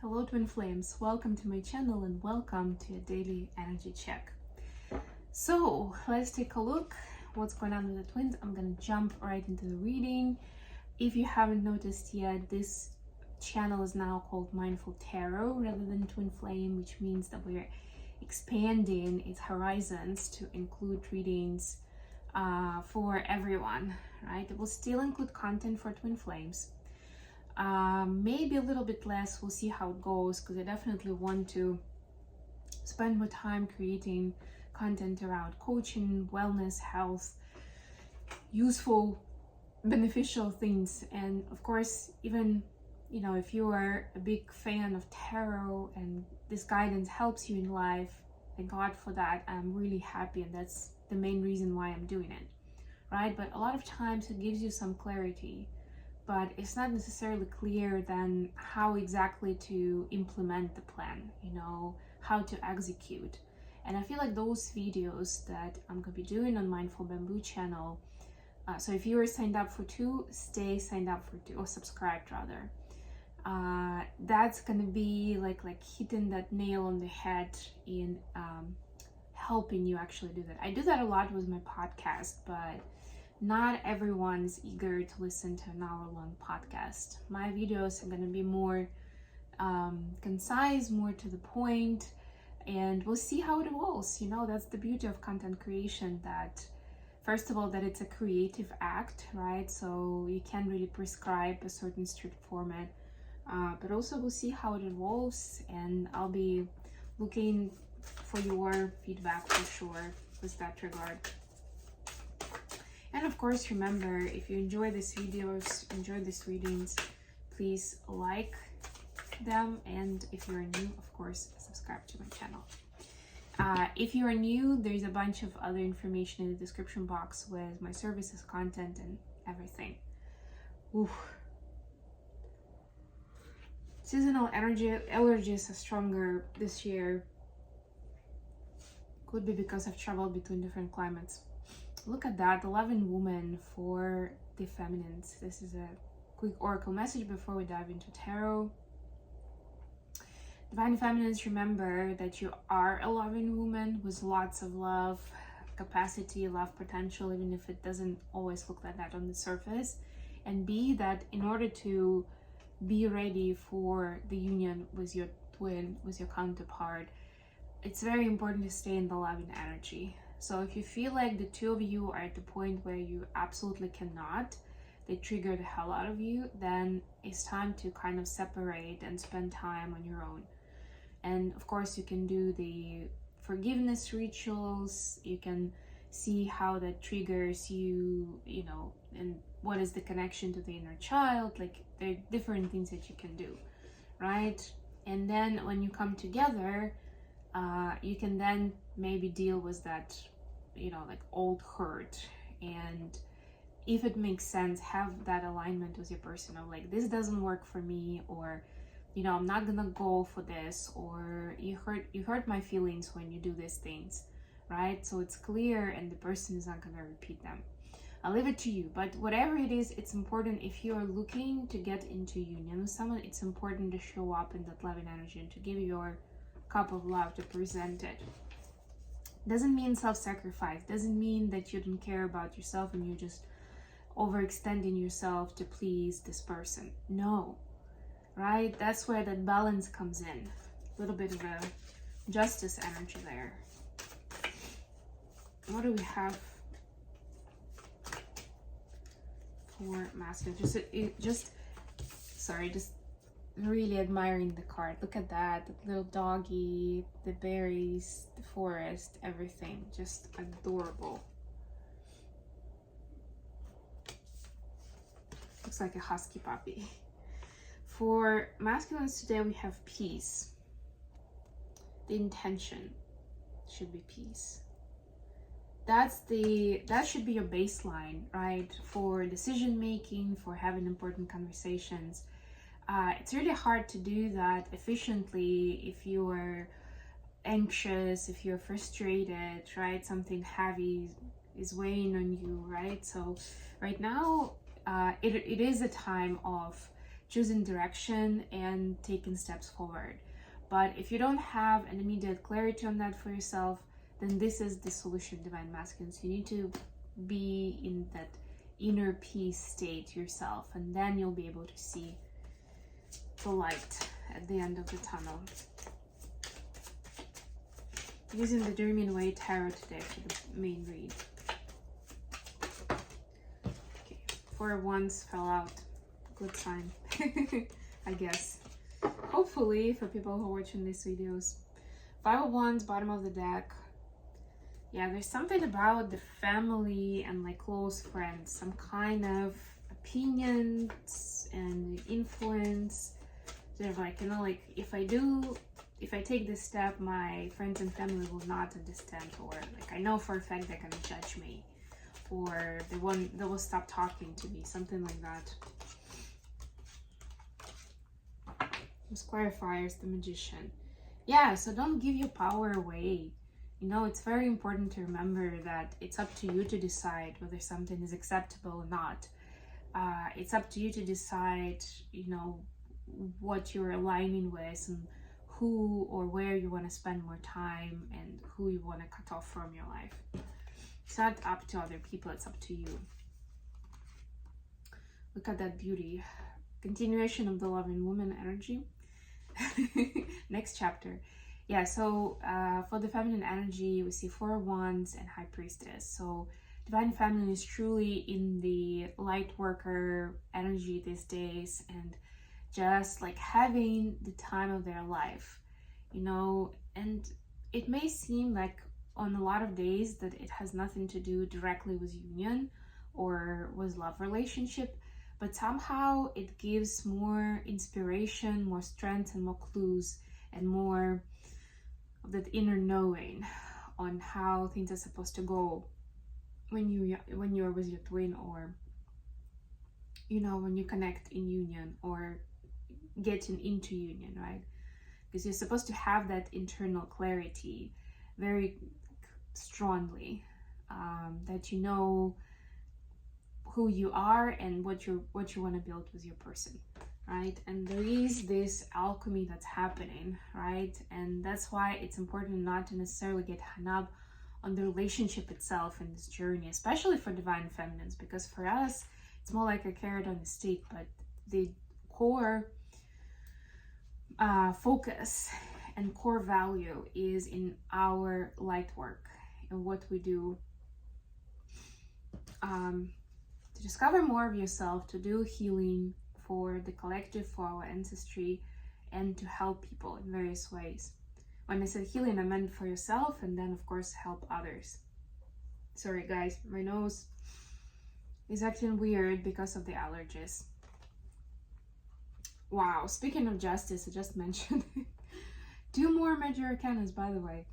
Hello twin flames, welcome to my channel and welcome to a daily energy check. So let's take a look what's going on with the twins. I'm gonna jump right into the reading. If you haven't noticed yet, this channel is now called Mindful Tarot rather than Twin Flame, which means that we're expanding its horizons to include readings for everyone, right? It will still include content for twin flames. Maybe a little bit less, we'll see how it goes, because I definitely want to spend more time creating content around coaching, wellness, health, useful, beneficial things. And of course, even if you are a big fan of tarot and this guidance helps you in life, thank God for that. I'm really happy, and that's the main reason why I'm doing it, right? But a lot of times it gives you some clarity, but it's not necessarily clear then how exactly to implement the plan, how to execute. And I feel like those videos that I'm gonna be doing on Mindful Bamboo channel, so if you are signed up for two, stay signed up for two, or subscribed rather. That's gonna be like hitting that nail on the head in helping you actually do that. I do that a lot with my podcast, but not everyone is eager to listen to an hour-long podcast. My videos are going to be more concise, more to the point, and we'll see how it evolves. That's the beauty of content creation, that first of all, that it's a creative act, right? So you can't really prescribe a certain strict format, but also we'll see how it evolves, and I'll be looking for your feedback for sure with that regard. And of course, remember, if you enjoy these videos, enjoy these readings, please like them. And if you're new, of course, subscribe to my channel. If you are new, there's a bunch of other information in the description box with my services, content, and everything. Oof. Seasonal allergies are stronger this year. Could be because I've traveled between different climates. Look at that, the loving woman for the feminines. This is a quick oracle message before we dive into tarot. Divine feminines, remember that you are a loving woman with lots of love, capacity, love potential, even if it doesn't always look like that on the surface. And be that in order to be ready for the union with your twin, with your counterpart, it's very important to stay in the loving energy. So if you feel like the two of you are at the point where you absolutely cannot, they trigger the hell out of you, then it's time to kind of separate and spend time on your own. And of course, you can do the forgiveness rituals, you can see how that triggers you, and what is the connection to the inner child. Like, there are different things that you can do, right? And then when you come together, you can then maybe deal with that, old hurt, and if it makes sense, have that alignment with your person of like, this doesn't work for me, or I'm not gonna go for this, or you hurt my feelings when you do these things, right? So it's clear, and the person is not gonna repeat them. I'll leave it to you, but whatever it is, it's important. If you are looking to get into union with someone, it's important to show up in that loving energy and to give your cup of love, to present it. Doesn't mean self-sacrifice, doesn't mean that you don't care about yourself and you're just overextending yourself to please this person. No, right? That's where that balance comes in. A little bit of a justice energy there. What do we have for masculine? Just really admiring the card. Look at that, the little doggy, the berries, the forest, everything, just adorable. Looks like a husky puppy. For masculines today, we have peace. The intention should be peace. That should be your baseline, right? For decision making, for having important conversations. It's really hard to do that efficiently if you are anxious, if you're frustrated, right? Something heavy is weighing on you, right? So right now, it is a time of choosing direction and taking steps forward. But if you don't have an immediate clarity on that for yourself, then this is the solution, Divine Masculine. So you need to be in that inner peace state yourself, and then you'll be able to see the light at the end of the tunnel. Using the Dreaming Way Tarot today for the main read. Okay, 4 of Wands fell out. Good sign, I guess. Hopefully, for people who are watching these videos. 5 of Wands, bottom of the deck. Yeah, there's something about the family and like close friends, some kind of opinions and influence. Sort of like, you know, like if I take this step, my friends and family will not understand, or like I know for a fact they're gonna judge me, or they will stop talking to me, something like that. This clarifier is the Magician. Yeah, so don't give your power away. You know, it's very important to remember that it's up to you to decide whether something is acceptable or not. It's up to you to decide, you know, what you're aligning with and who or where you want to spend more time and who you want to cut off from your life. It's not up to other people, it's up to you. Look at that beauty. Continuation of the loving woman energy. Next chapter. Yeah, so for the feminine energy, we see 4 of Wands and High Priestess. So Divine Feminine is truly in the light worker energy these days, and just like having the time of their life, you know. And it may seem like on a lot of days that it has nothing to do directly with union or with love relationship, but somehow it gives more inspiration, more strength, and more clues, and more of that inner knowing on how things are supposed to go when you're with your twin, or you know, when you connect in union or getting into union, right? Because you're supposed to have that internal clarity very strongly, that you know who you are and what you want to build with your person, right? And there is this alchemy that's happening, right? And that's why it's important not to necessarily get hung up on the relationship itself in this journey, especially for Divine Feminines, because for us it's more like a carrot on a stick. But the core focus and core value is in our light work and what we do to discover more of yourself, to do healing for the collective, for our ancestry, and to help people in various ways. When I said healing, I meant for yourself, and then of course help others. Sorry guys, my nose is acting weird because of the allergies. Wow, speaking of justice, I just mentioned 2 more major arcanas, by the way.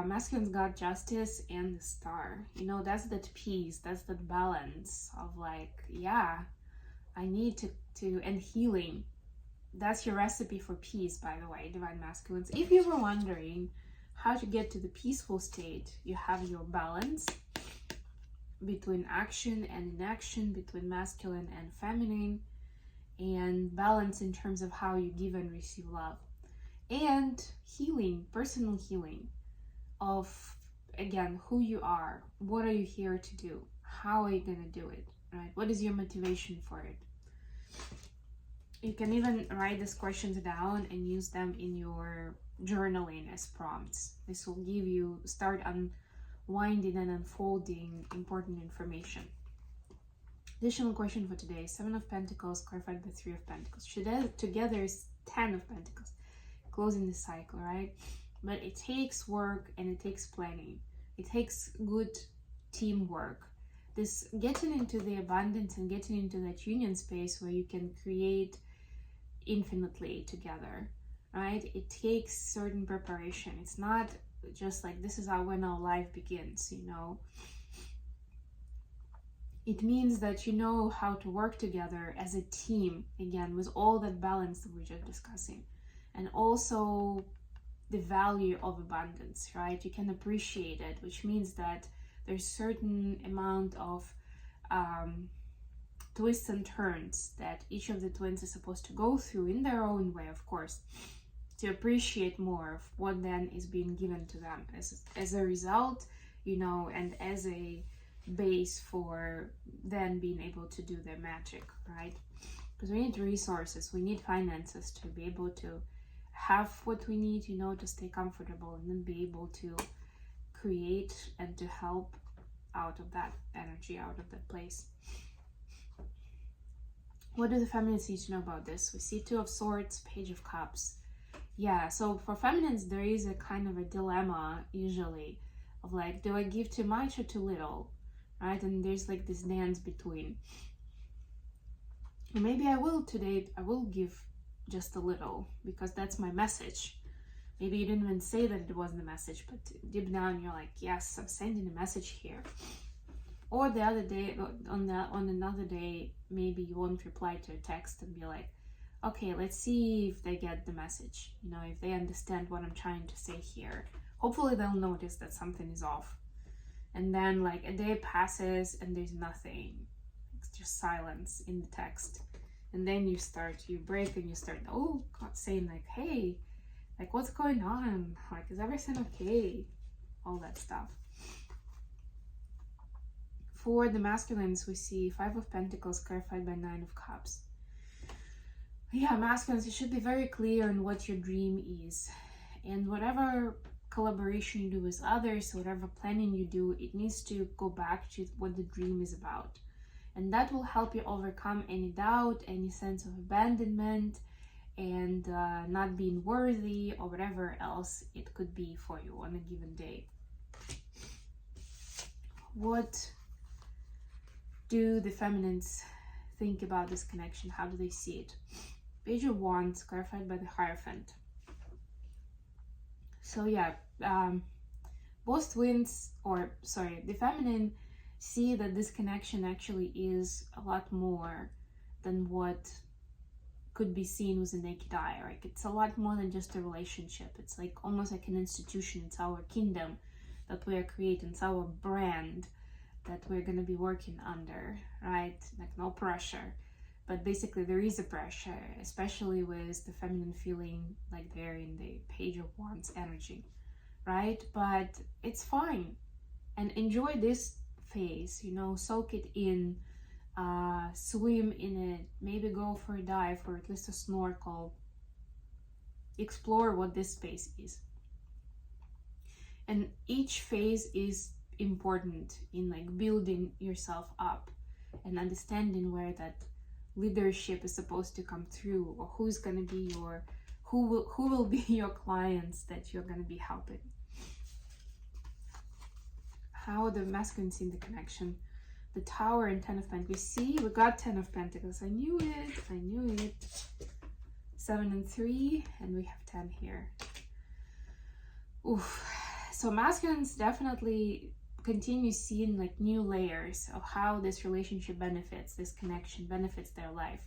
Masculine's got Justice and the Star. You know, that's that peace, that's that balance of like, yeah, I need to and healing. That's your recipe for peace, by the way, Divine Masculines. If you were wondering how to get to the peaceful state, you have your balance between action and inaction, between masculine and feminine, and balance in terms of how you give and receive love, and healing, personal healing of, again, who you are, what are you here to do, how are you going to do it, right? What is your motivation for it? You can even write these questions down and use them in your journaling as prompts. This will give you, start unwinding and unfolding important information. Additional question for today: 7 of Pentacles clarified by 3 of Pentacles. Together is 10 of Pentacles, closing the cycle, right? But it takes work and it takes planning. It takes good teamwork. This getting into the abundance and getting into that union space where you can create infinitely together, right? It takes certain preparation. It's not just like this is when our life begins, you know. It means that you know how to work together as a team, again, with all that balance that we're just discussing. And also the value of abundance, right? You can appreciate it, which means that there's certain amount of twists and turns that each of the twins is supposed to go through in their own way, of course, to appreciate more of what then is being given to them as a result, you know, and as a base for then being able to do their magic, right? Because we need resources, we need finances to be able to have what we need, you know, to stay comfortable and then be able to create and to help out of that energy, out of that place. What do the feminines need to know about this? We see Two of Swords, Page of Cups. Yeah, so for feminines, there is a kind of a dilemma usually of like, do I give too much or too little, right? And there's like this dance between. Maybe I will today, I will give just a little because that's my message. Maybe you didn't even say that it wasn't a message, but deep down you're like, yes, I'm sending a message here. Or the other day, on another day, maybe you won't reply to a text and be like, okay, let's see if they get the message, you know, if they understand what I'm trying to say here. Hopefully they'll notice that something is off. And then like a day passes and there's nothing. It's just silence in the text. And then you break and you start, saying like, hey, like what's going on? Like, is everything okay? All that stuff. For the masculines, we see Five of Pentacles clarified by Nine of Cups. Yeah, masculines, you should be very clear on what your dream is. And whatever collaboration you do with others, whatever planning you do, it needs to go back to what the dream is about. And that will help you overcome any doubt, any sense of abandonment, and not being worthy, or whatever else it could be for you on a given day. What do the feminines think about this connection? How do they see it? Page of Wands clarified by the Hierophant. So yeah, both twins, the feminine see that this connection actually is a lot more than what could be seen with the naked eye. Like, it's a lot more than just a relationship. It's like almost like an institution. It's our kingdom that we are creating. It's our brand that we're going to be working under, right? Like, no pressure. But basically there is a pressure, especially with the feminine feeling like they're in the Page of Wands energy, right? But it's fine. And enjoy this phase, you know, soak it in, swim in it, maybe go for a dive or at least a snorkel. Explore what this space is. And each phase is important in like building yourself up and understanding where that leadership is supposed to come through, or who's going to be who will be your clients that you're going to be helping. How the masculine see the connection. The Tower and Ten of Pentacles. See, we got 10 of Pentacles. I knew it. 7 and 3, and we have 10 here. Oof. So masculines definitely continue seeing like new layers of how this relationship benefits, this connection benefits their life.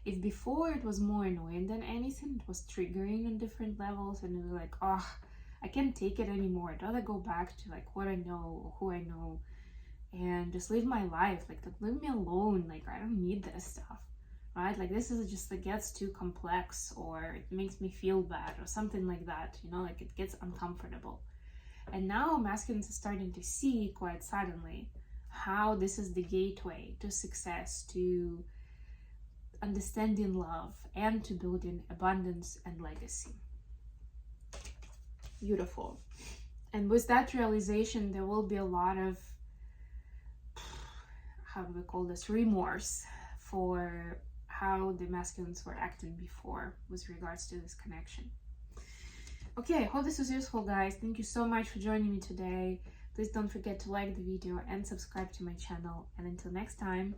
If before it was more annoying than anything, it was triggering on different levels, and it was like, oh, I can't take it anymore. I'd rather go back to like what I know, or who I know, and just live my life. Like, leave me alone. Like, I don't need this stuff, right? Like, this is just like gets too complex, or it makes me feel bad, or something like that, you know, like it gets uncomfortable. And now masculines are starting to see quite suddenly how this is the gateway to success, to understanding love, and to building abundance and legacy. Beautiful. And with that realization, there will be a lot of, how do we call this, remorse for how the masculines were acting before with regards to this connection. Okay, I hope this was useful, guys. Thank you so much for joining me today. Please don't forget to like the video and subscribe to my channel. And until next time,